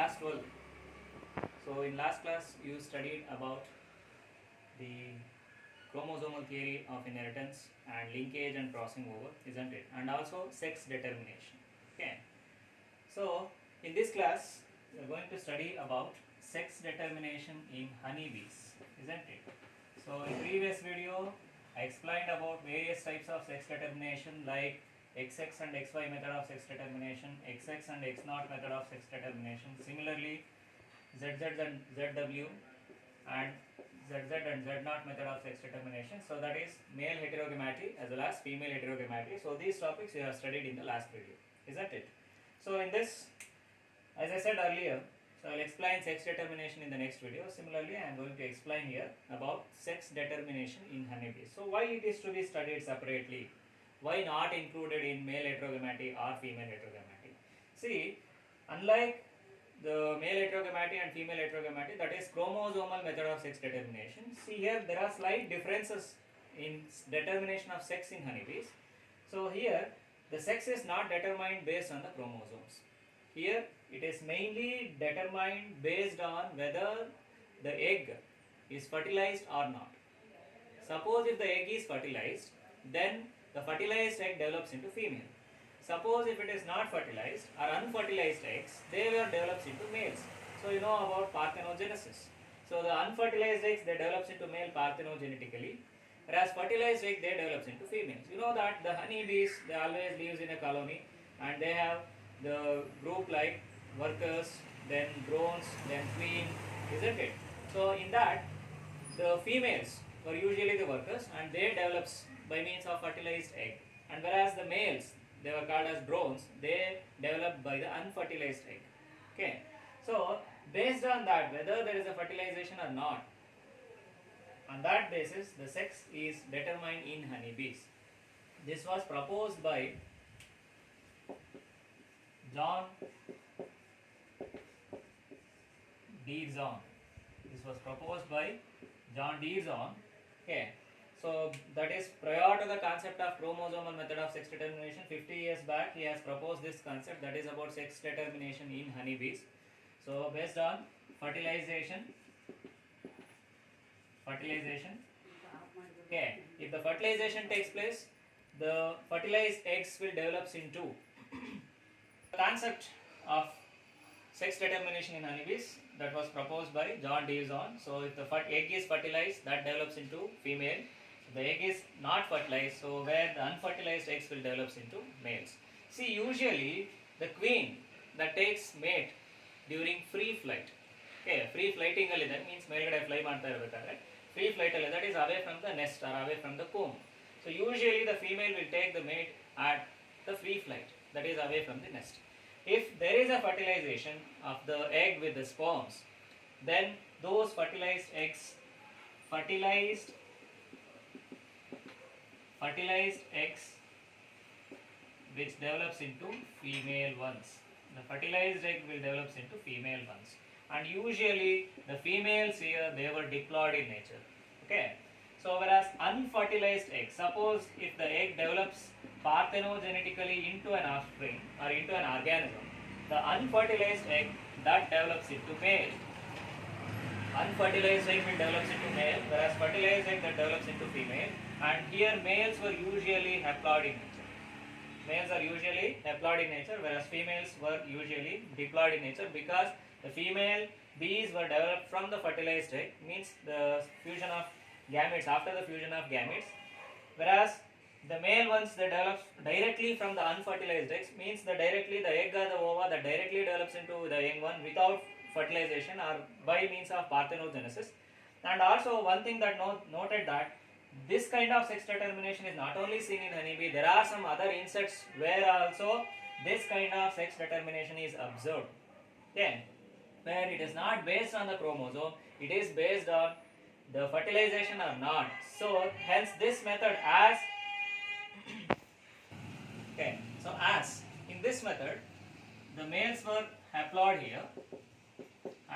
class 12. So in last class you studied about the chromosomal theory of inheritance and linkage and crossing over, isn't it? And also sex determination. Okay. So in this class we are going to study about sex determination in honeybees, isn't it? So in previous video I explained about various types of sex determination like XX and XY method of sex determination, XX and X0 method of sex determination. Similarly, ZZ and ZW and ZZ and Z0 method of sex determination. So that is male heterogamety as well as female heterogamety. So these topics we have studied in the last video, isn't it? So in this, as I said earlier, so I will explain sex determination in the next video. Similarly, I am going to explain here about sex determination in honeybees. So why it is to be studied separately? Why not included in male heterogamety or female heterogamety? See, unlike the male heterogamety and female heterogamety, that is chromosomal method of sex determination. See here there are slight differences in determination of sex in honeybees. So here the sex is not determined based on the chromosomes. Here it is mainly determined based on whether the egg is fertilized or not. Suppose if the egg is fertilized, then the fertilized egg develops into female. Suppose if it is not fertilized or unfertilized eggs, they will develops into males. So you know about parthenogenesis. So the unfertilized eggs they develops into male parthenogenetically, whereas fertilized egg they develops into females. You know that the honeybees they always lives in a colony and they have the group like workers, then drones, then queen, isn't it? So in that the females were usually the workers and they develops by means of fertilized egg, and whereas the males they were called as drones, they developed by the unfertilized egg. Okay, so based on that whether there is a fertilization or not, on that basis the sex is determined in honeybees. This was proposed by John Dearson. This was proposed by John Dearson. Okay, so that is prior to the concept of chromosomal method of sex determination. 50 years back he has proposed this concept, that is about sex determination in honeybees. So based on fertilization, okay, if the fertilization takes place, the fertilized eggs will develop into the concept of sex determination in honeybees that was proposed by John Dearson. So if the egg is fertilized, that develops into female. If the egg is not fertilized, so where the unfertilized eggs will develops into males. See, usually the queen that takes mate during free flight. Okay, free flighting that means ಮೇಲ್ಗಡೆ fly ಮಾಡ್ತಾ ಇರಬೇಕಾದ್ರೆ free flight that is away from the nest or away from the comb. So usually the female will take the mate at the free flight, that is away from the nest. If there is a fertilization of the egg with the sperms, then those fertilized eggs, fertilized which develops into female ones. The fertilized egg will develops into female ones, and usually the females here they were diploid in nature. Okay, so whereas unfertilized egg, suppose if the egg develops parthenogenetically into an offspring or into an organism, the unfertilized egg that develops into male. Unfertilized egg will develops into male, whereas fertilized egg that develops into female. And here males were usually haploid in nature. Males are usually haploid in nature, whereas females were usually diploid in nature, because the female bees were developed from the fertilized egg, means the fusion of gametes, after the fusion of gametes, whereas the male ones they develop directly from the unfertilized eggs, means the directly the egg or the ova that directly develops into the young one without fertilization or by means of parthenogenesis. And also one thing that noted that this kind of sex determination is not only seen in honeybee, there are some other insects where also this kind of sex determination is observed. Then where it is not based on the chromosome, it is based on the fertilization or not. So hence this method as okay, so as in this method the males were haploid here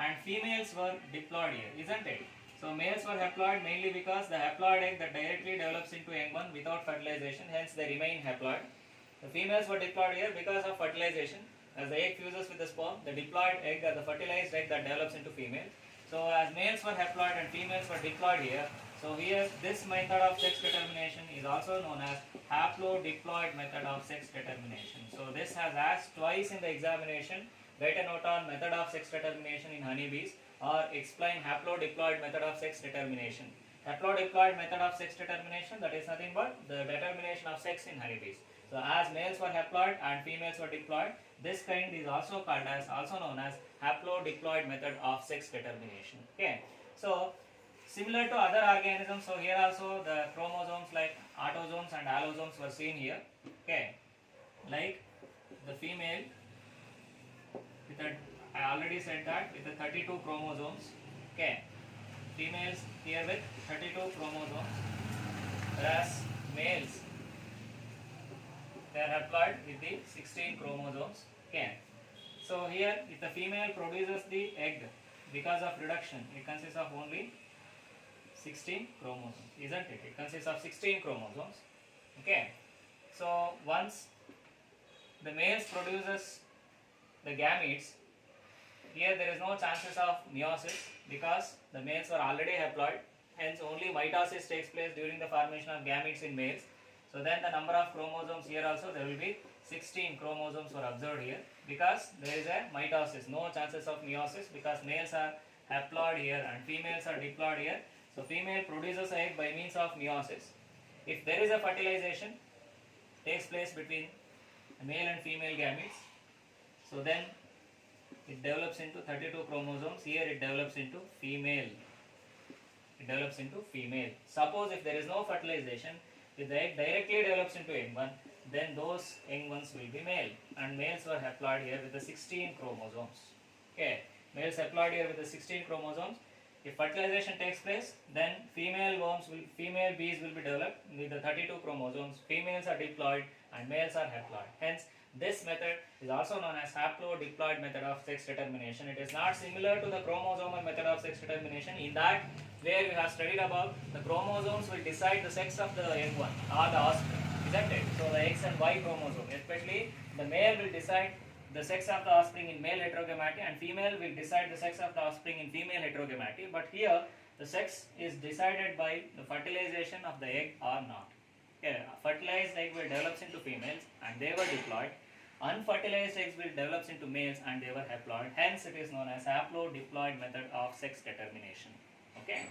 and females were diploid here, isn't it? So males were haploid mainly because the haploid egg that directly develops into young one without fertilization, hence they remain haploid. The females were diploid here because of fertilization, as the egg fuses with the sperm, the diploid egg or the fertilized egg that develops into female. So as males were haploid and females were diploid here, so here this method of sex determination is also known as haplodiploid method of sex determination. So this has asked twice in the examination, write a note on method of sex determination in honeybees or explain haplodiploid method of sex determination. Haplodiploid method of sex determination, that is nothing but the determination of sex in honeybees. So as males were haploid and females were diploid, this kind is also called as, also known as haplodiploid method of sex determination. Okay. So similar to other organisms, so here also the chromosomes like autosomes and allosomes were seen here. Okay. Like the female with a, I already said that, with the 32 chromosomes. Okay. Females here with 32 chromosomes, whereas males they are haploid with the 16 chromosomes. Okay. So here if the female produces the egg, because of reduction it consists of only 16 chromosomes, isn't it? It consists of 16 chromosomes. Okay. So once the males produces the gametes, here there is no chances of meiosis because the males were already haploid, hence only mitosis takes place during the formation of gametes in males. So then the number of chromosomes here also there will be 16 chromosomes were observed here because there is a mitosis, no chances of meiosis because males are haploid here and females are diploid here. So female produces egg by means of meiosis. If there is a fertilization takes place between male and female gametes, so then it develops into 32 chromosomes. Here it develops into female. It develops into female. Suppose if there is no fertilization, if the egg directly develops into young one, then those young ones will be male. And males were haploid here with the 16 chromosomes. Okay, males haploid here with the 16 chromosomes. If fertilization takes place, then female bees will be developed with the 32 chromosomes. Females are diploid and males are haploid. Hence, this method is also known as haplodiploid method of sex determination. It is not similar to the chromosomal method of sex determination in that where we have studied about the chromosomes will decide the sex of the young one or the offspring, isn't it? So the X and Y chromosome, especially the male will decide the sex of the offspring in male heterogametry and female will decide the sex of the offspring in female heterogametry. But here the sex is decided by the fertilization of the egg or not. Okay, fertilized egg will develops into females and they were diploid. Unfertilized eggs will develops into males and they were haploid. Hence it is known as haplodiploid method of sex determination. Okay.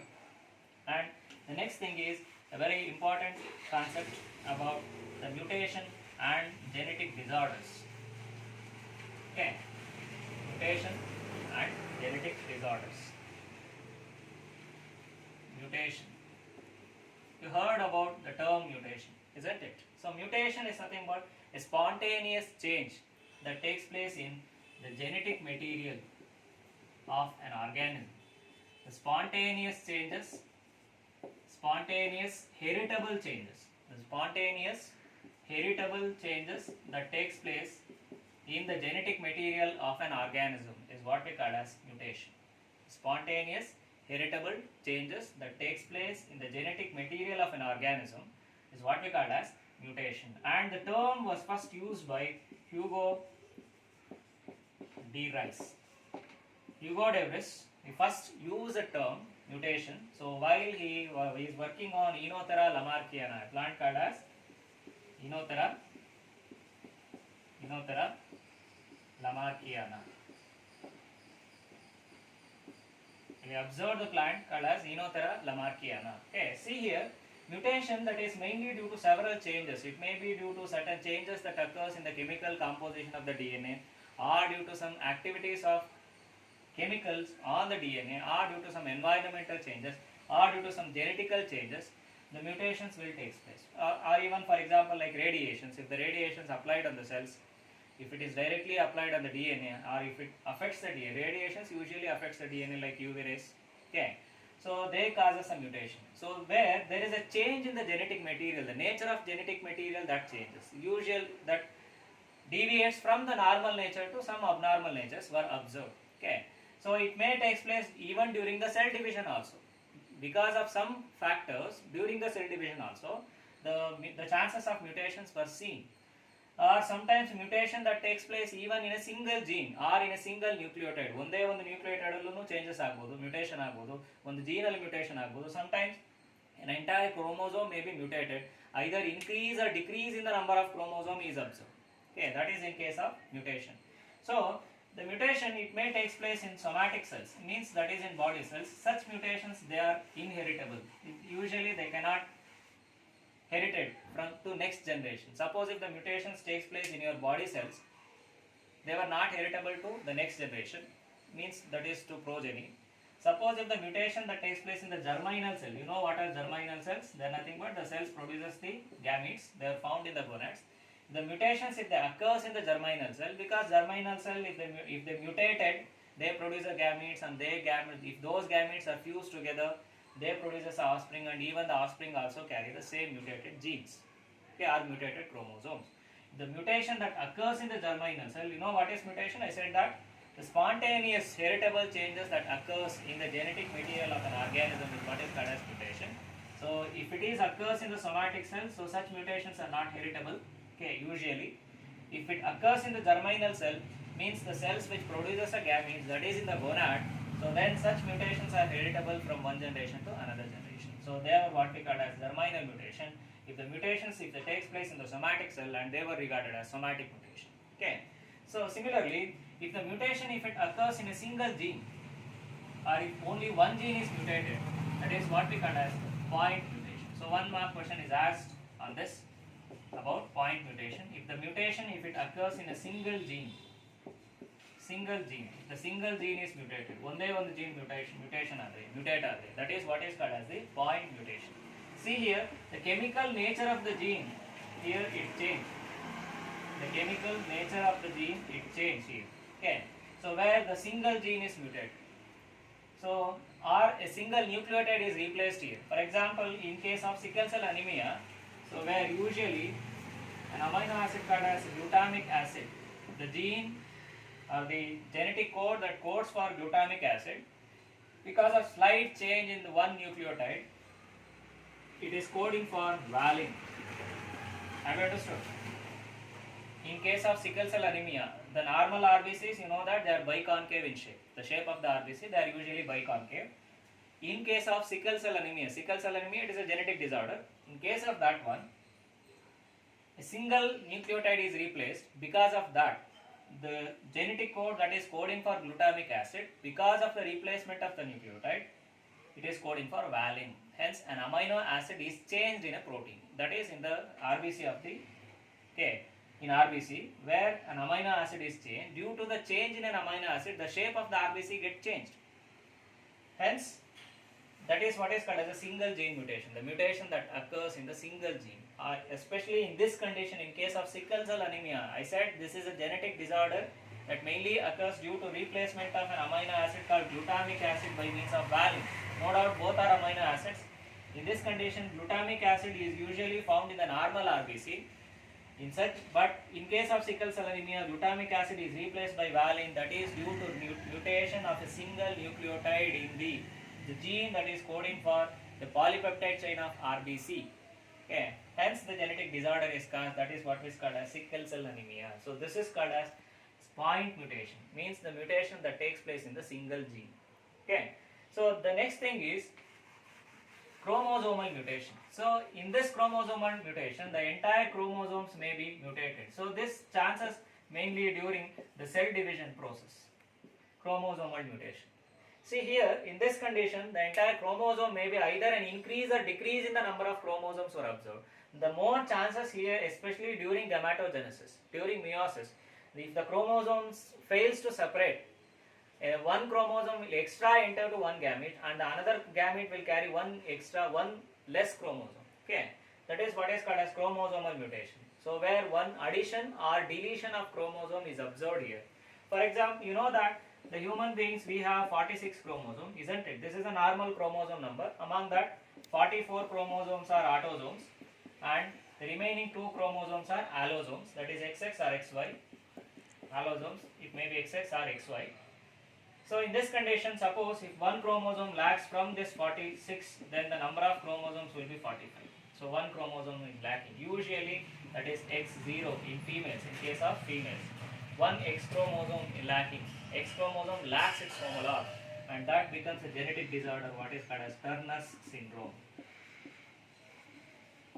And the next thing is a very important concept about the mutation and genetic disorders. Okay. Mutation and genetic disorders. Mutation. You heard about the term mutation, isn't it? So mutation is nothing but a spontaneous change that takes place in the genetic material of an organism. The spontaneous changes, spontaneous heritable changes, the spontaneous heritable changes that takes place in the genetic material of an organism is what we call as mutation. Spontaneous heritable changes that takes place in the genetic material of an organism is what we call as mutation. And the term was first used by Hugo de Vries. Hugo de Vries, he first used the term mutation. So while he is working on Enothera lamarckiana, a plant called as Enothera lamarckiana. We observed the plant called as Enothera lamarckiana. Okay, see here, mutation that is mainly due to several changes. It may be due to certain changes that occurs in the chemical composition of the DNA, or due to some activities of chemicals on the DNA, or due to some environmental changes, or due to some genetical changes. The mutations will take place. Or even for example like radiations. If the radiations applied on the cells, if it is directly applied on the DNA or if it affects the DNA, radiations usually affects the DNA like UV rays. Okay, so they causes a mutation. So where there is a change in the genetic material, the nature of genetic material that changes, that deviates from the normal nature to some abnormal natures were observed. Okay, so it may take place even during the cell division also. Because of some factors during the cell division also, the chances of mutations were seen. or sometimes mutation that takes place even in a single gene or in a single nucleotide. ಒಂದೇ ಒಂದು nucleotide ಅಲ್ಲೂ changes ಆಗ್ಬೋದು, mutation ಆಗ್ಬೋದು, ಒಂದು gene ಅಲ್ಲಿ mutation ಆಗ್ಬೋದು. Sometimes an entire chromosome may be mutated, either increase or decrease in the number of chromosome is observed. Okay, that is in case of mutation. So the mutation, it may take place in somatic cells, means that is in body cells. Such mutations, they are inheritable. Usually they cannot herited from to next generation. Suppose if the mutations takes place in your body cells, they were not heritable to the next generation, means that is to progeny. Suppose if the mutation that takes place in the germinal cell, you know what are germinal cells? They are nothing but the cells produces the gametes. They are found in the gonads. The mutations, if they occurs in the germinal cell, because germinal cell, if they mutated, they produce the gametes, and if those gametes are fused together, they produce offspring, and even the offspring also carry the same mutated genes, okay, or mutated chromosomes. The mutation that occurs in the germinal cell, you know what is mutation? I said that the spontaneous heritable changes that occurs in the genetic material of an organism is what is called as mutation. So if it is occurs in the somatic cells, so such mutations are not heritable, okay, usually. If it occurs in the germinal cell, means the cells which produces a gametes, that is in the gonad, so then such mutations are heritable from one generation to another generation. So they are what we call as germinal mutation. If the mutations, if they takes place in the somatic cell, and they were regarded as somatic mutation. Okay. So similarly, if the mutation, if it occurs in a single gene, or if only one gene is mutated, that is what we call as point mutation. So one mark question is asked on this about point mutation. If the mutation, if it occurs in a single gene, the single gene is mutated, ಒಂದೇ ಒಂದು gene mutation ಆದರೆ, mutate ಆದರೆ, that is what is called as the point mutation. See here, the chemical nature of the gene, here it changed. The chemical nature of the gene, it changed here. Okay, so where the single gene is mutated, so or a single nucleotide is replaced here. For example, in case of sickle cell anemia, so where usually an amino acid called as glutamic acid, the gene or the genetic code that codes for glutamic acid, because of slight change in the one nucleotide, it is coding for valine. Have you understood? In case of sickle cell anemia, the normal RBCs, you know that they are biconcave in shape. The shape of the RBC, they are usually biconcave. In case of sickle cell anemia, it is a genetic disorder. In case of that one, a single nucleotide is replaced. Because of that, the genetic code that is coding for glutamic acid, because of the replacement of the nucleotide, it is coding for valine. Hence, an amino acid is changed in a protein. That is in the RBC of the, okay, in RBC, where an amino acid is changed, due to the change in an amino acid, the shape of the RBC gets changed. Hence, that is what is called as a single gene mutation, the mutation that occurs in the single gene. Especially in this condition, in case of sickle cell anemia, I said this is a genetic disorder that mainly occurs due to replacement of an amino acid called glutamic acid by means of valine. No doubt both are amino acids. In this condition, glutamic acid is usually found in the normal RBC. But in case of sickle cell anemia, glutamic acid is replaced by valine. That is due to mutation of a single nucleotide in the gene that is coding for the polypeptide chain of RBC. Okay. Hence, the genetic disorder is caused. That is what is called as sickle cell anemia. So this is called as point mutation. Means the mutation that takes place in the single gene. Okay. So the next thing is chromosomal mutation. So in this chromosomal mutation, the entire chromosomes may be mutated. So this chances mainly during the cell division process. Chromosomal mutation. See here, in this condition, the entire chromosome may be either an increase or decrease in the number of chromosomes were observed. The more chances here, especially during gametogenesis, during meiosis, if the chromosomes fails to separate, one chromosome will extra enter to one gamete, and the another gamete will carry one less chromosome. Okay, that is what is called as chromosomal mutation. So where one addition or deletion of chromosome is observed here. For example, you know that the human beings, we have 46 chromosomes, isn't it? This is a normal chromosome number. Among that, 44 chromosomes are autosomes, and the remaining 2 chromosomes are allosomes, that is XX or XY. Allosomes, it may be XX or XY. So in this condition, suppose if one chromosome lacks from this 46, then the number of chromosomes will be 45. So one chromosome is lacking. Usually that is X0 in females, in case of females. One X chromosome lacking. X chromosome lacks its homolog, and that becomes a genetic disorder, what is called as Turner's syndrome.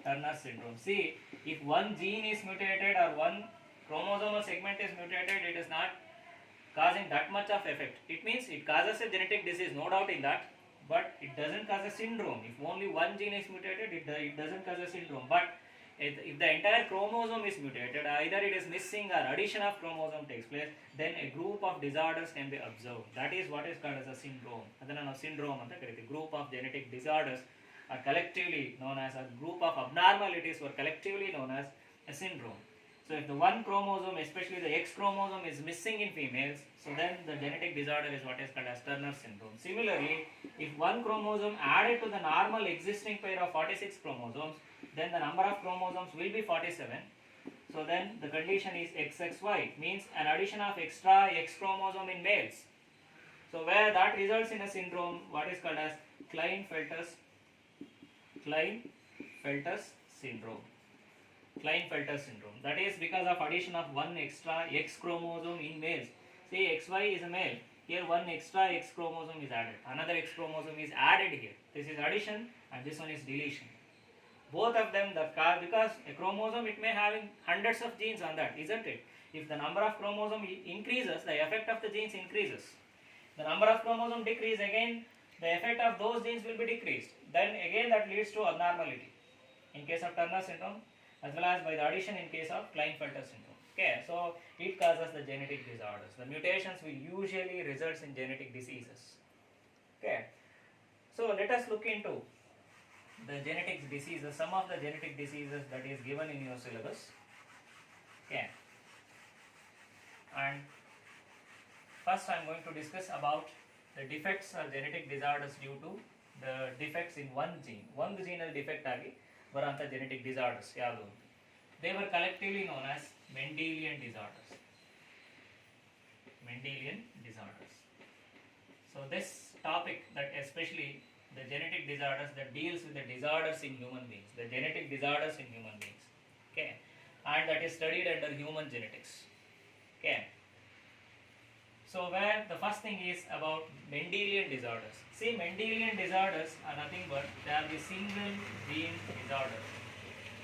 Turner's syndrome. See, if one gene is mutated or one chromosomal segment is mutated, it is not causing that much of effect. It means it causes a genetic disease, no doubt in that, but it doesn't cause a syndrome. If only one gene is mutated, it doesn't cause a syndrome. But if the entire chromosome is mutated, either it is missing or addition of chromosome takes place, then a group of disorders can be observed. That is what is called as a syndrome. Adana syndrome anta karite. Group of genetic disorders are collectively known as a group of abnormalities were collectively known as a syndrome. So if the one chromosome, especially the X chromosome, is missing in females, so then the genetic disorder is what is called as Turner syndrome. Similarly, if one chromosome added to the normal existing pair of 46 chromosomes, then the number of chromosomes will be 47. So then the condition is XXY, means an addition of extra X chromosome in males. So where that results in a syndrome, what is called as Klinefelter's syndrome. Klinefelter syndrome. That is because of addition of one extra X chromosome in males. See, XY is a male. Here one extra X chromosome is added. Another X chromosome is added here. This is addition and this one is deletion. Both of them, because a chromosome, it may have hundreds of genes on that, isn't it? If the number of chromosome increases, the effect of the genes increases. The number of chromosome decrease, again the effect of those genes will be decreased. Then again that leads to abnormality in case of Turner syndrome, as well as by the addition in case of Klinefelter syndrome. Okay, so it causes the genetic disorders. The mutations will usually result in genetic diseases. Okay, so let us look into the genetic diseases, some of the genetic diseases that is given in your syllabus. Okay, and first I am going to discuss about the defects or genetic disorders due to the defects in one gene. One genal defect agi varanta genetic disorders yadu. They were collectively known as Mendelian disorders. Mendelian disorders. So this topic, that especially the genetic disorders that deals with the disorders in human beings, the genetic disorders in human beings. Okay, and that is studied under human genetics. Okay. So where the first thing is about Mendelian disorders. See, Mendelian disorders are nothing but they are the single gene disorders.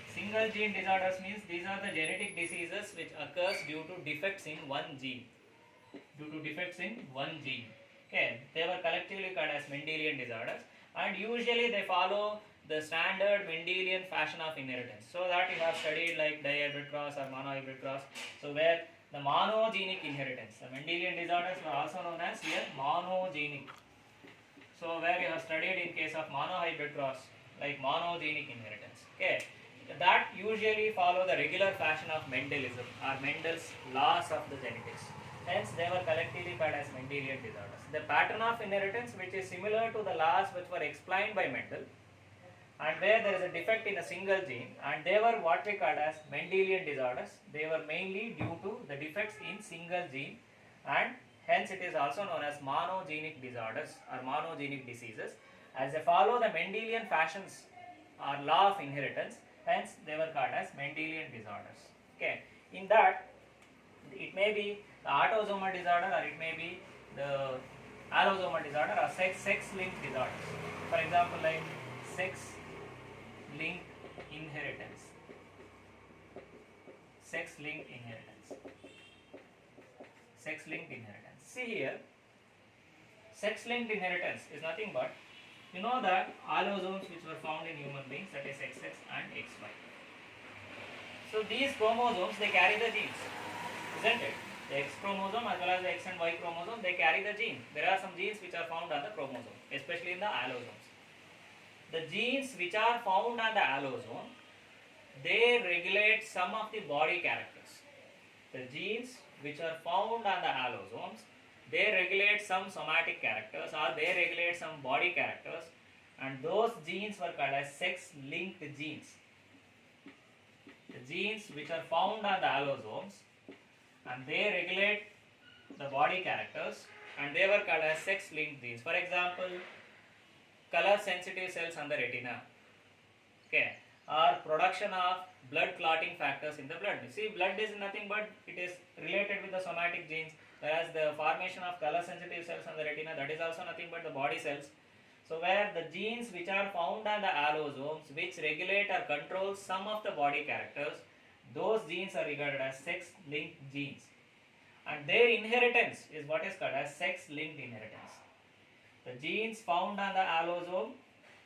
Single gene disorders means these are the genetic diseases which occurs due to defects in one gene. Due to defects in one gene. Okay, they were collectively called as Mendelian disorders, and usually they follow the standard Mendelian fashion of inheritance. So that you have studied like dihybrid cross or monohybrid cross. So where the monogenic inheritance, the Mendelian disorders were also known as here monogenic. So where you have studied in case of monohybrid cross, like monogenic inheritance. Okay, that usually follow the regular fashion of Mendelism or Mendel's laws of the genetics. Hence they were collectively called as Mendelian disorders. The pattern of inheritance which is similar to the laws which were explained by Mendel, and where there is a defect in a single gene, and they were what we called as Mendelian disorders. They were mainly due to the defects in single gene, and hence it is also known as monogenic disorders or monogenic diseases, as they follow the Mendelian fashions or law of inheritance. Hence they were called as Mendelian disorders. Okay, in that it may be the autosomal disorder or it may be the allosomal disorder or sex-linked disorders. For example, like sex-linked inheritance. Sex-linked inheritance. Sex-linked inheritance. See here, sex-linked inheritance is nothing but, you know that allosomes which were found in human beings, that is XX and XY. So these chromosomes, they carry the genes, isn't it? The X chromosome as well as the X and Y chromosome, they carry the gene. There are some genes which are found on the chromosome, especially in the allosomes. The genes which are found on the allosome, they regulate some of the body characters. The genes which are found on the allosomes, they regulate some somatic characters or they regulate some body characters, and those genes were called as sex-linked genes. The genes which are found on the allosomes and they regulate the body characters, and they were called as sex-linked genes. For example, color sensitive cells on the retina. Okay, are production of blood clotting factors in the blood. See, blood is nothing but it is related with the somatic genes, whereas the formation of color sensitive cells on the retina, that is also nothing but the body cells. So where the genes which are found on the allosomes which regulate or control some of the body characters, those genes are regarded as sex linked genes, and their inheritance is what is called as sex linked inheritance. The genes found on the allosome,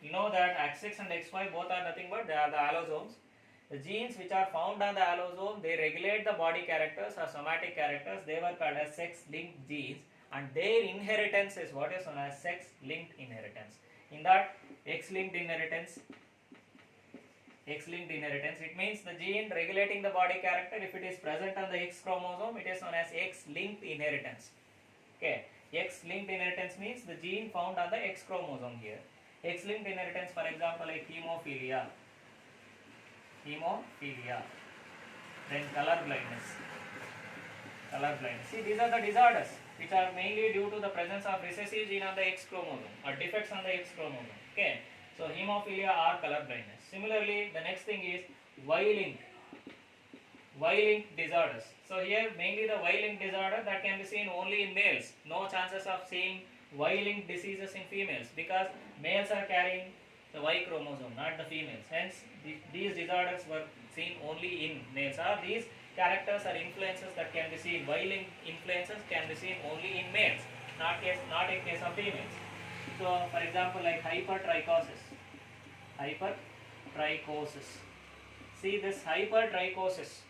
you know that X6 and X5 both are nothing but they are the allosomes. The genes which are found on the allosome, they regulate the body characters or somatic characters, they were called as sex linked genes, and their inheritance is what is known as sex linked inheritance. In that X linked inheritance, it means the gene regulating the body character, if it is present on the X chromosome, it is known as X linked inheritance. Okay, X linked inheritance means the gene found on the X chromosome here. X linked inheritance, for example, like hemophilia, then color blindness. See, these are the disorders which are mainly due to the presence of recessive gene on the X chromosome or defects on the X chromosome. Okay, so hemophilia or color blindness. Similarly, the next thing is Y-linked disorders. So here mainly the Y-linked disorder that can be seen only in males. No chances of seeing Y-linked diseases in females because males are carrying the Y chromosome, not the females. Hence, these disorders were seen only in males. Or these characters or influences that can be seen, Y-linked influences can be seen only in males, not in case of females. So, for example, like hypertrichosis. See this hypertrichosis.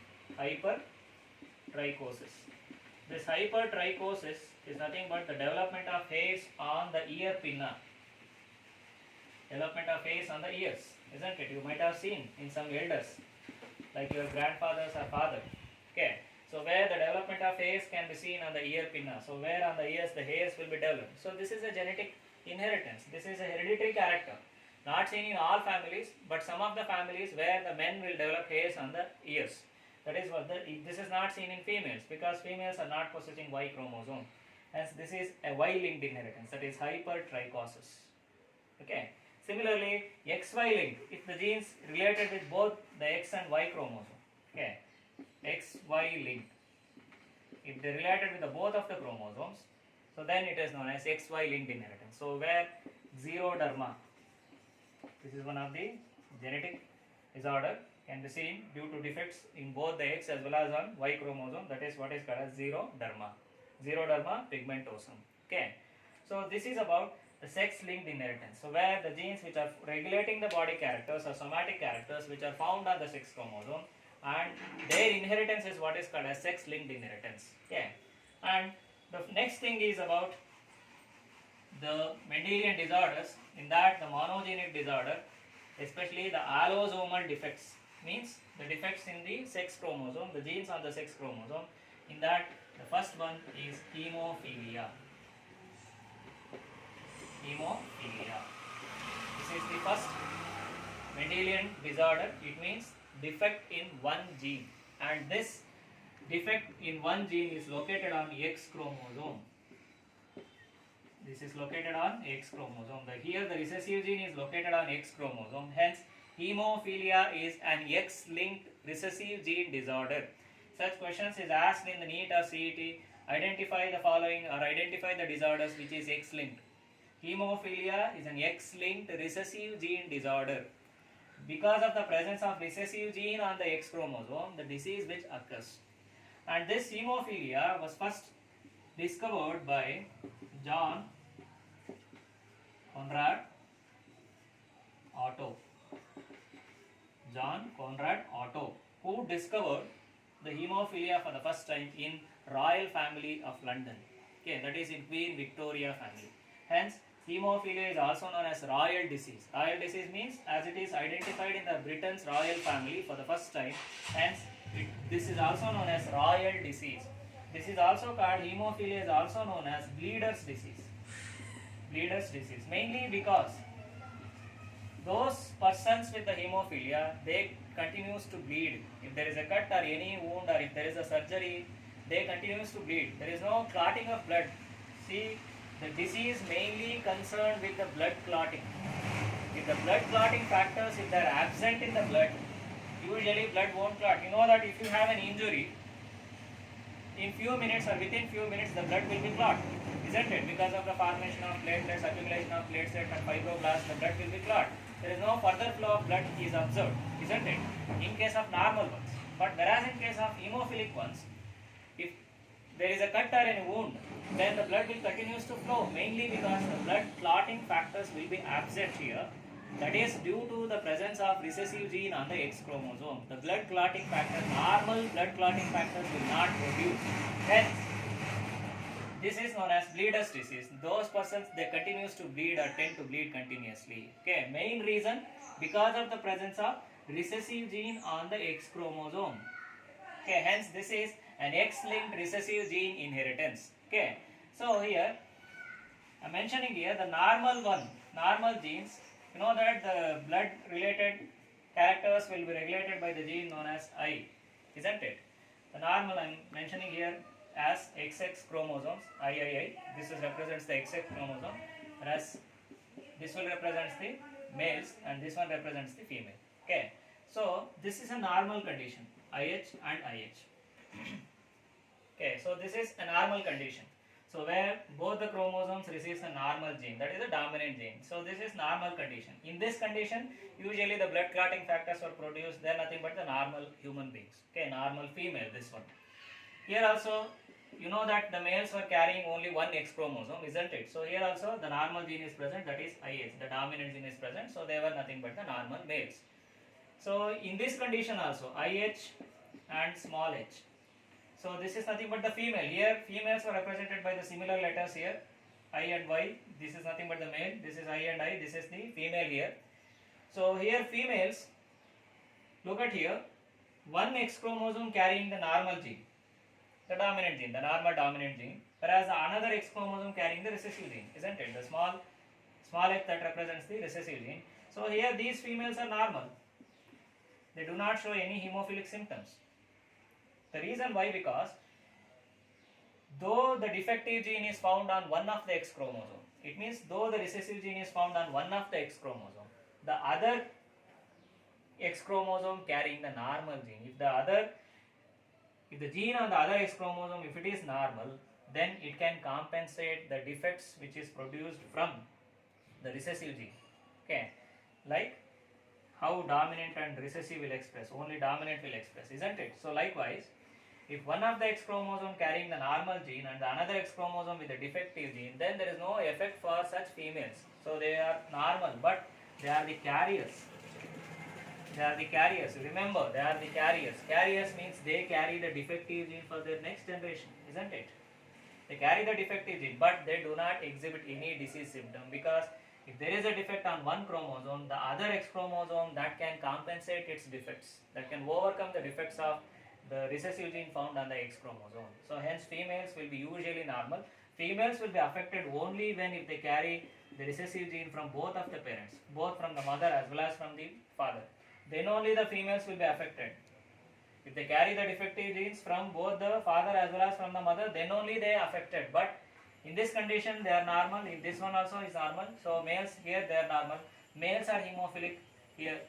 This hypertrichosis is nothing but the development of hairs on the ear pinna. Development of hairs on the ears, isn't it? You might have seen in some elders, like your grandfathers or father. Okay, so where the development of hairs can be seen on the ear pinna. So where on the ears the hairs will be developed. So this is a genetic inheritance. This is a hereditary character. Not seen in all families, but some of the families where the men will develop hairs on the ears. That is what this is not seen in females because females are not possessing Y chromosome. Hence, this is a Y-linked inheritance. That is hypertrichosis. Okay. Similarly, XY-linked. If the genes related with both the X and Y chromosome. Okay. XY-linked. If they related with the both of the chromosomes, so then it is known as XY-linked inheritance. So where xeroderma. This is one of the genetic disorder can be seen due to defects in both the X as well as on Y chromosome. That is what is called as xeroderma pigmentosum. Okay. So this is about the sex-linked inheritance. So where the genes which are regulating the body characters or somatic characters which are found on the sex chromosome, and their inheritance is what is called as sex-linked inheritance. Okay. And the next thing is about the Mendelian disorders. In that, the monogenic disorder, especially the allosomal defects, means the defects in the sex chromosome, the genes on the sex chromosome. In that, the first one is hemophilia. This is the first Mendelian disorder. It means defect in one gene, and this defect in one gene is located on X chromosome. This is located on X chromosome. Here the recessive gene is located on X chromosome. Hence, hemophilia is an X-linked recessive gene disorder. Such questions is asked in the NEET or CET. Identify the following or identify the disorders which is X-linked. Hemophilia is an X-linked recessive gene disorder. Because of the presence of recessive gene on the X chromosome, the disease which occurs. And this hemophilia was first discovered by John Conrad Otto, who discovered the hemophilia for the first time in Royal Family of London. Okay, that is in Queen Victoria family. Hence, hemophilia is also known as royal disease. Royal disease means as it is identified in the Britain's royal family for the first time. Hence, this is also known as royal disease. This is also called, hemophilia is also known as bleeder's disease. Bleeder's disease, mainly because those persons with the hemophilia, they continues to bleed. If there is a cut or any wound or if there is a surgery, they continues to bleed. There is no clotting of blood. See, the disease mainly concerned with the blood clotting. If the blood clotting factors, if they are absent in the blood, usually blood won't clot. You know that if you have an injury, in few minutes or within few minutes the blood will be clot, isn't it? Because of the formation of platelets, accumulation of platelets and fibroblasts, the blood will be clot. There is no further flow of blood is observed, isn't it? In case of normal ones. But whereas in case of hemophilic ones, if there is a cut or a wound, then the blood will continues to flow, mainly because the blood clotting factors will be absent here. That is due to the presence of recessive gene on the X chromosome. The blood clotting factor, normal blood clotting factors will not produce. Hence, this is known as bleeders disease. Those persons, they continues to bleed or tend to bleed continuously. Okay, main reason because of the presence of recessive gene on the X chromosome. Okay, hence this is an X-linked recessive gene inheritance. Okay, so here I am mentioning here the normal genes. You know that the blood related characters will be regulated by the gene known as I, isn't it? The normal I am mentioning here as XX chromosomes, III. This represents the XX chromosome, whereas this will represents the males and this one represents the female. Okay, so this is a normal condition, IH and IH. Okay, so this is a normal condition. So where both the chromosomes receives a normal gene, that is a dominant gene. So this is normal condition. In this condition, usually the blood clotting factors are produced. They are nothing but the normal human beings. Okay, normal female, this one. Here also, you know that the males were carrying only one X chromosome, isn't it? So here also the normal gene is present, that is IH. The dominant gene is present, so they were nothing but the normal males. So in this condition also, IH and small h. So this is nothing but the female. Here females are represented by the similar letters here, I and Y. This is nothing but the male. This is I and I. This is the female here. So here females, look at here, one X chromosome carrying the normal gene, the dominant gene, the normal dominant gene, whereas the another X chromosome carrying the recessive gene, isn't it? The small h that represents the recessive gene. So here these females are normal. They do not show any hemophilic symptoms. The reason why, because though the defective gene is found on one of the X chromosome, it means though the recessive gene is found on one of the X chromosome, the other X chromosome carrying the normal gene, if the gene on the other X chromosome, if it is normal, then it can compensate the defects which is produced from the recessive gene. Okay, like how dominant and recessive will express, only dominant will express, isn't it? So likewise, if one of the X chromosome carrying the normal gene and the another X chromosome with the defective gene, then there is no effect for such females. So they are normal, but they are the carriers. They are the carriers. Remember, they are the carriers. Carriers means they carry the defective gene for their next generation, isn't it? They carry the defective gene, but they do not exhibit any disease symptom, because if there is a defect on one chromosome, the other X chromosome that can compensate its defects, that can overcome the defects of the recessive gene found on the X chromosome. So hence females will be usually normal. Females will be affected only when if they carry the recessive gene from both of the parents, both from the mother as well as from the father. Then only the females will be affected. If they carry the defective genes from both the father as well as from the mother, then only they are affected. But in this condition they are normal. In this one also is normal. So males here they are normal. Males are hemophilic here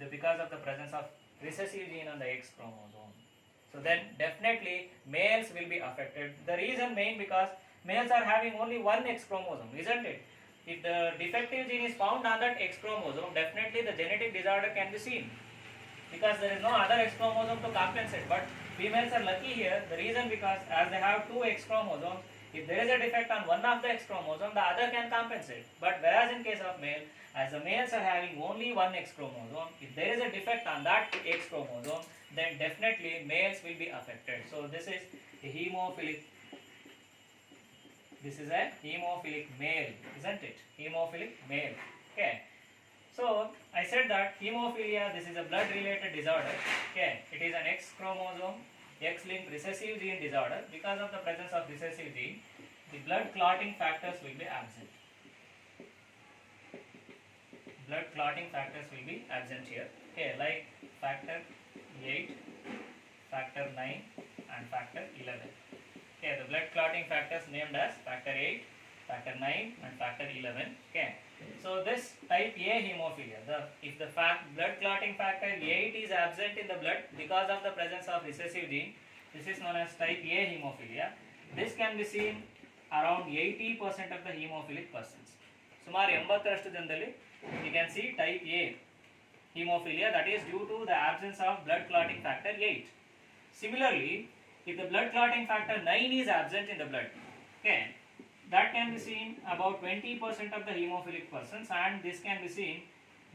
because of the presence of recessive gene on the X chromosome. So then definitely males will be affected. The reason main because males are having only one X chromosome, isn't it? If the defective gene is found on that X chromosome, definitely the genetic disorder can be seen, because there is no other X chromosome to compensate. But females are lucky here. The reason because as they have two X chromosomes, if there is a defect on one of the X chromosome, the other can compensate. But whereas in case of male, as the males are having only one X chromosome, if there is a defect on that X chromosome, then definitely males will be affected. So this is a hemophilic. This is a hemophilic male, isn't it? Hemophilic male. Okay. So I said that hemophilia, this is a blood related disorder. Okay. It is an X chromosome, X-linked recessive gene disorder. Because of the presence of recessive gene, the blood clotting factors will be absent. Blood clotting factors will be absent here. Okay, like factor 8, factor 9 and factor 11. Okay, the blood clotting factors named as factor 8, factor 9 and factor 11. Okay, So this type A hemophilia, if the blood clotting factor 8 is absent in the blood because of the presence of recessive gene, this is known as type A hemophilia. This can be seen around 80% of the hemophilic persons. ಸುಮಾರು 80% ಜನದಲ್ಲಿ you can see type A hemophilia, that is due to the absence of blood clotting factor 8. Similarly, if the blood clotting factor 9 is absent in the blood, okay, that can be seen about 20% of the hemophilic persons, and this can be seen,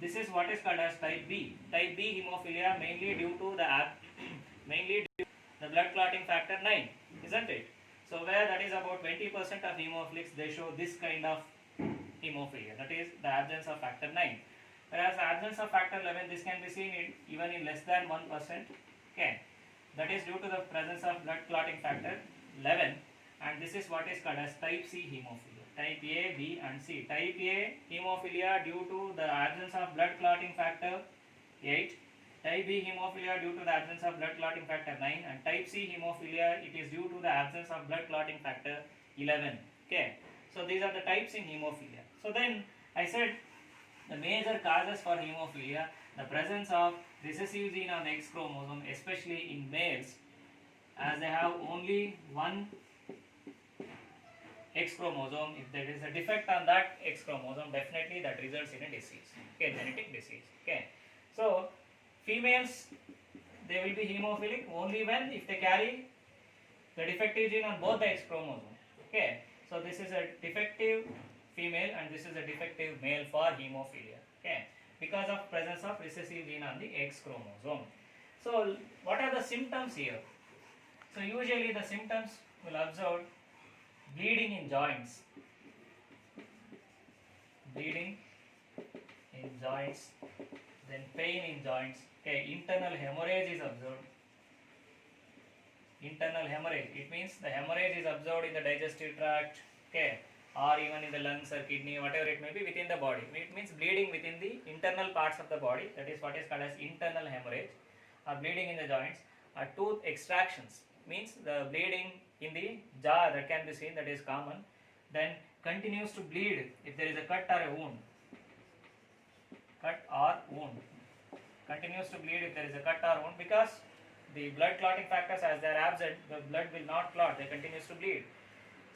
this is what is called as type B. Type B hemophilia mainly due to the blood clotting factor 9, isn't it? So where that is about 20% of hemophilics, they show this kind of hemophilia, that is the absence of factor 9. Whereas the absence of factor 11, this can be seen even in less than 1%. Okay, that is due to the presence of blood clotting factor 11, and this is what is called as type C hemophilia. Type A, B and C. Type A hemophilia due to the absence of blood clotting factor 8. Type B hemophilia due to the absence of blood clotting factor 9, and type C hemophilia, it is due to the absence of blood clotting factor 11. Okay, so these are the types in hemophilia. So then I said the major causes for hemophilia, the presence of recessive gene on the X chromosome, especially in males, as they have only one X chromosome. If there is a defect on that X chromosome, definitely that results in a disease, okay, genetic disease. Okay, so females, they will be hemophilic only when if they carry the defective gene on both the X chromosome. Okay, so this is a defective female and this is a defective male for hemophilia. Okay, because of presence of recessive gene on the X chromosome. So what are the symptoms here? So usually the symptoms will observe bleeding in joints, then pain in joints. Okay, internal hemorrhage is observed. Internal hemorrhage, it means the hemorrhage is observed in the digestive tract, okay, or even in the lungs or kidney, whatever it may be within the body. It means bleeding within the internal parts of the body, that is what is called as internal hemorrhage, or bleeding in the joints. Tooth extractions, means the bleeding in the jaw, that can be seen, that is common. Then continues to bleed if there is a cut or a wound. Continues to bleed if there is a cut or wound, because the blood clotting factors, as they are absent, the blood will not clot, they continues to bleed.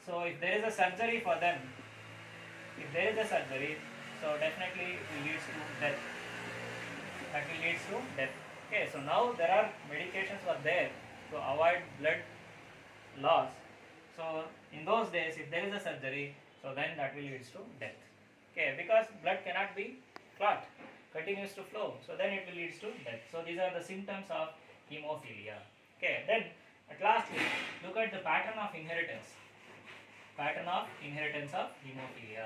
So if there is a surgery for them, so definitely it will lead to death. Okay, so now there are medications were there to avoid blood loss. So in those days, if there is a surgery, so then that will lead to death. Okay, because blood cannot be clot, continues to flow, so then it will lead to death. So these are the symptoms of hemophilia. Okay, then at last we look at the pattern of inheritance. Pattern of inheritance of hemophilia.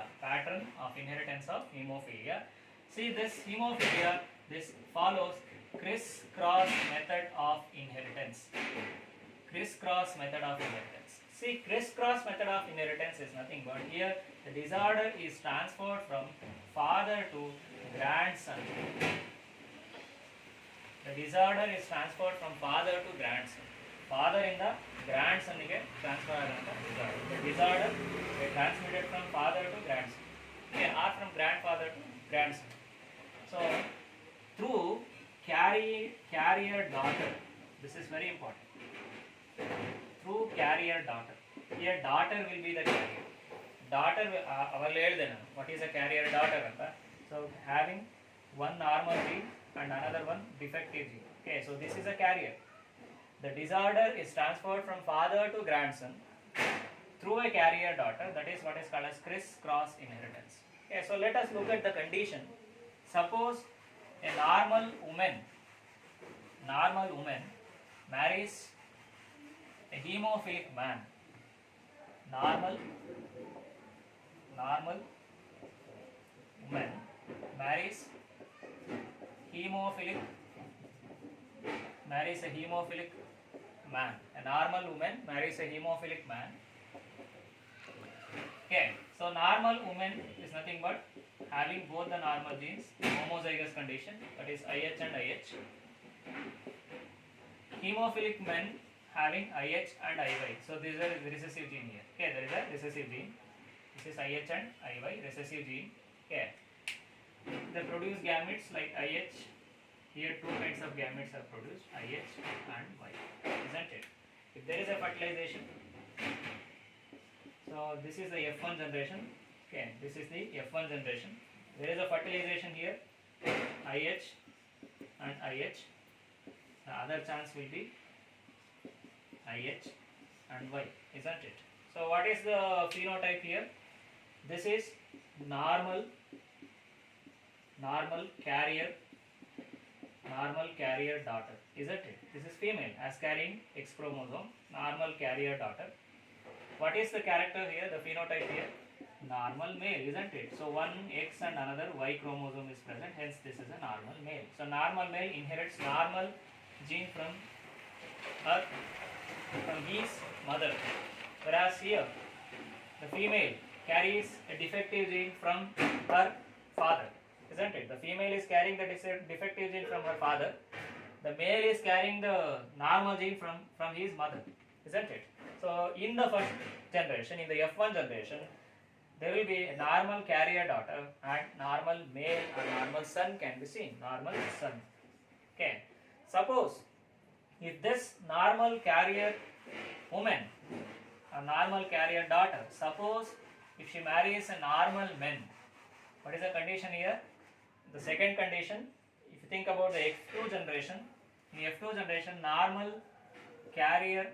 See, this hemophilia, this follows criss-cross method of inheritance. See, criss-cross method of inheritance is nothing but here the disorder is transferred from father to grandson. Father in the grandson ಗೆ transfer ಆದಂತ disorder. The disorder is transmitted from father to grandson, okay, or from grandfather to grandson. So through carrier daughter, this is very important. Through carrier daughter, here daughter will be the carrier. Daughter, avallu helide nanu what is a carrier daughter anta. So having one normal gene and another one defective gene. Okay, so this is a carrier. The disorder is transferred from father to grandson through a carrier daughter, that is what is called as criss-cross inheritance. Okay, so let us look at the condition. Suppose a normal woman marries a hemophilic man. Normal woman marries a hemophilic man. A normal woman marries a hemophilic man. Okay, so normal woman is nothing but having both the normal genes, homozygous condition, that is IH and IH. Hemophilic men having IH and IY. So this is a recessive gene here. Okay, there is a recessive gene. This is IH and IY, recessive gene. Okay. They produce gametes like IH. Here two kinds of gametes are produced, IH and Y, isn't it? If there is a fertilization, so this is the F1 generation. Okay, this is the F1 generation. There is a fertilization here, IH and IH. The other chance will be IH and Y, isn't it? So what is the phenotype here? This is normal carrier daughter, isn't it? This is female as carrying X chromosome, normal carrier daughter. What is the character here, the phenotype here? Normal male, isn't it? So one X and another Y chromosome is present, hence this is a normal male. So normal male inherits normal gene from his mother, whereas here the female carries a defective gene from her father, isn't it? The female is carrying the defective gene from her father. The male is carrying the normal gene from his mother, isn't it? So in the first generation, in the F1 generation, there will be a normal carrier daughter and normal male and normal son can be seen. Normal son. Okay. Suppose if this normal carrier woman, a normal carrier daughter, suppose if she marries a normal man, what is the condition here? The second condition, if you think about the F2 generation, in the F2 generation, normal carrier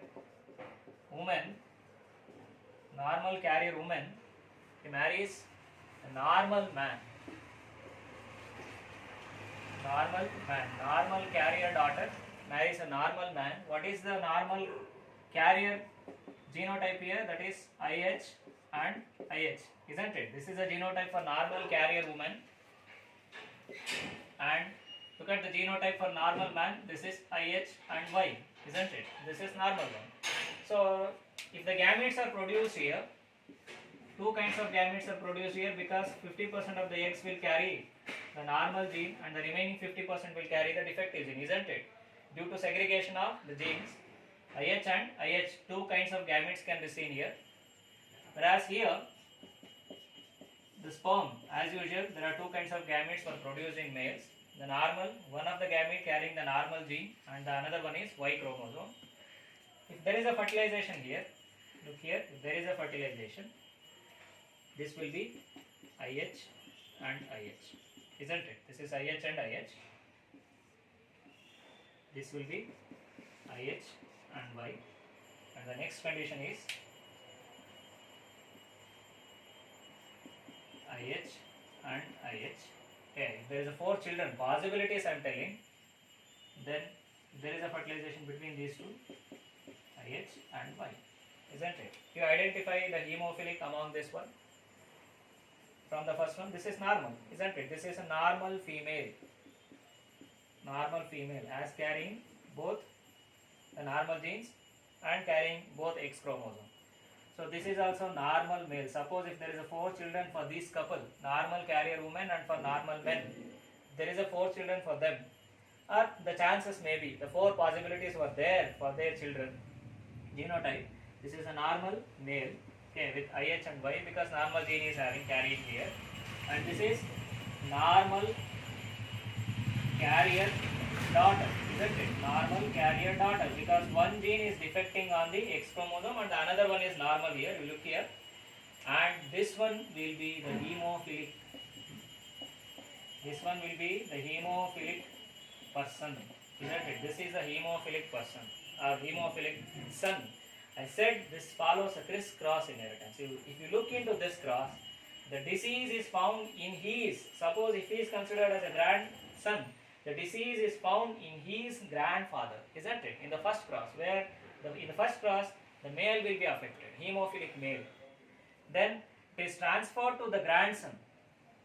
woman, he marries a normal man. Normal carrier daughter marries a normal man. What is the normal carrier genotype here? That is IH and IH, isn't it? This is a genotype for normal carrier woman. And look at the genotype for normal man. This is IH and Y, isn't it? This is normal one. So if the gametes are produced here, two kinds of gametes are produced here because 50% of the eggs will carry the normal gene and the remaining 50% will carry the defective gene, isn't it? Due to segregation of the genes, IH and IH, two kinds of gametes can be seen here. Whereas here, the sperm, as usual, there are two kinds of gametes for producing males. The normal, one of the gamete carrying the normal gene and the another one is Y chromosome. If there is a fertilization here, look here, if there is a fertilization, this will be IH and IH, isn't it? This is IH and IH. This will be IH and Y. And the next condition is IH and IH. Okay, if there is a 4 children, possibilities I am telling, then there is a fertilization between these two, IH and Y, isn't it? You identify the hemophilic among this one. From the first one, this is normal, isn't it? This is a normal female as carrying both the normal genes and carrying both X chromosome. So this is also normal male. Suppose if there is a 4 children for this couple, normal carrier woman and for normal men, there is a 4 children for them, or the chances may be, the 4 possibilities were there for their children. Genotype, this is a normal male, okay, with IH and Y because normal gene is having carried here, and this is normal carrier daughter, isn't it? Normal carrier daughter because one gene is defecting on the X chromosome and the another one is normal here. You look here, and this one will be the hemophilic. This one will be the hemophilic person, isn't it? This is a hemophilic person or hemophilic son. I said this follows a criss-cross inheritance. If you look into this cross, the disease is found in his. Suppose if he is considered as a grandson, the disease is found in his grandfather, isn't it? In the first cross, where in the first cross the male will be affected, hemophilic male. Then it is transferred to the grandson.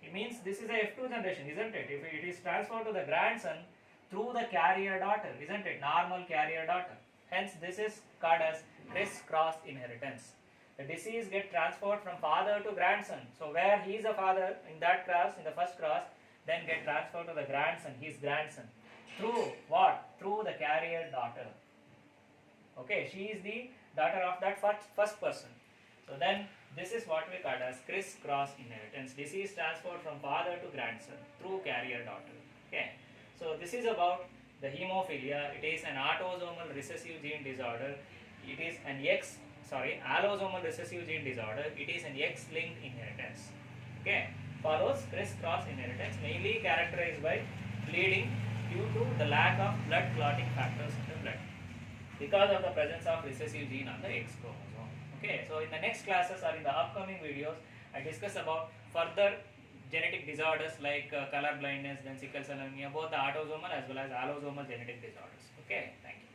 It means this is a F2 generation, isn't it? If it is transferred to the grandson through the carrier daughter, isn't it? Normal carrier daughter. Hence this is called as criss-cross inheritance. The disease gets transferred from father to grandson. So where he is a father in that cross, in the first cross, then get transferred to the grandson, his grandson. Through what? Through the carrier daughter. Okay, she is the daughter of that first person. So then This is what we call as criss-cross inheritance. Disease transferred from father to grandson through carrier daughter. Okay. So this is about the hemophilia. It is an autosomal recessive gene disorder. It is an allosomal recessive gene disorder. It is an X-linked inheritance. Okay. Follows criss-cross inheritance, mainly characterized by bleeding due to the lack of blood clotting factors in the blood because of the presence of recessive gene on the X chromosome. Okay, so in the next classes or in the upcoming videos, I discuss about further genetic disorders like color blindness, then sickle cell anemia, both the autosomal as well as allosomal genetic disorders. Okay, thank you.